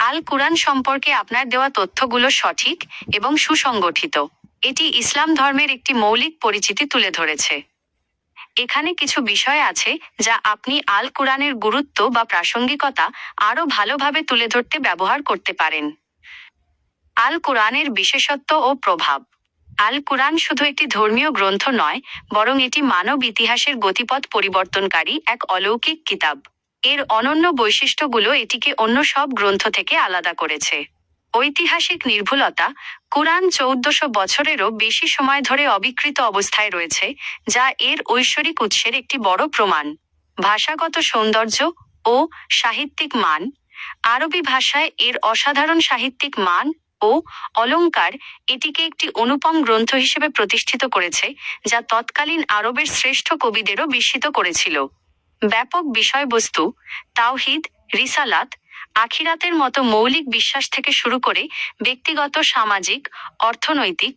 আল কুরআন সম্পর্কে আপনার দেওয়া তথ্যগুলো সঠিক এবং সুসংগঠিত। এটি ইসলাম ধর্মের একটি মৌলিক পরিচিতি তুলে ধরেছে। এখানে কিছু বিষয় আছে যা আপনি আল কুরআনের গুরুত্ব বা প্রাসঙ্গিকতা আরও ভালোভাবে তুলে ধরতে ব্যবহার করতে পারেন। আল কুরআনের বিশেষত্ব ও প্রভাব। আল কুরআন শুধু একটি ধর্মীয় গ্রন্থ নয়, বরং এটি মানব ইতিহাসের গতিপথ পরিবর্তনকারী এক অলৌকিক কিতাব। এর অনন্য বৈশিষ্ট্যগুলো এটিকে অন্য সব গ্রন্থ থেকে আলাদা করেছে। ঐতিহাসিক নির্ভুলতা। কুরআন 1400 বছরেরও বেশি সময় ধরে অবিকৃত অবস্থায় রয়েছে, যা এর ঐশ্বরিক উৎসের একটি বড় প্রমাণ। ভাষাগত সৌন্দর্য ও সাহিত্যিক মান। আরবি ভাষায় এর অসাধারণ সাহিত্যিক মান ও অলংকার এটিকে একটি অনুপম গ্রন্থ হিসেবে প্রতিষ্ঠিত করেছে, যা তৎকালীন আরবের শ্রেষ্ঠ কবিদেরও বিস্মিত করেছিল। ব্যাপক বিষয়বস্তু। তাওহীদ, রিসালাত, আখিরাতের মতো মৌলিক বিশ্বাস থেকে শুরু করে ব্যক্তিগত, সামাজিক, অর্থনৈতিক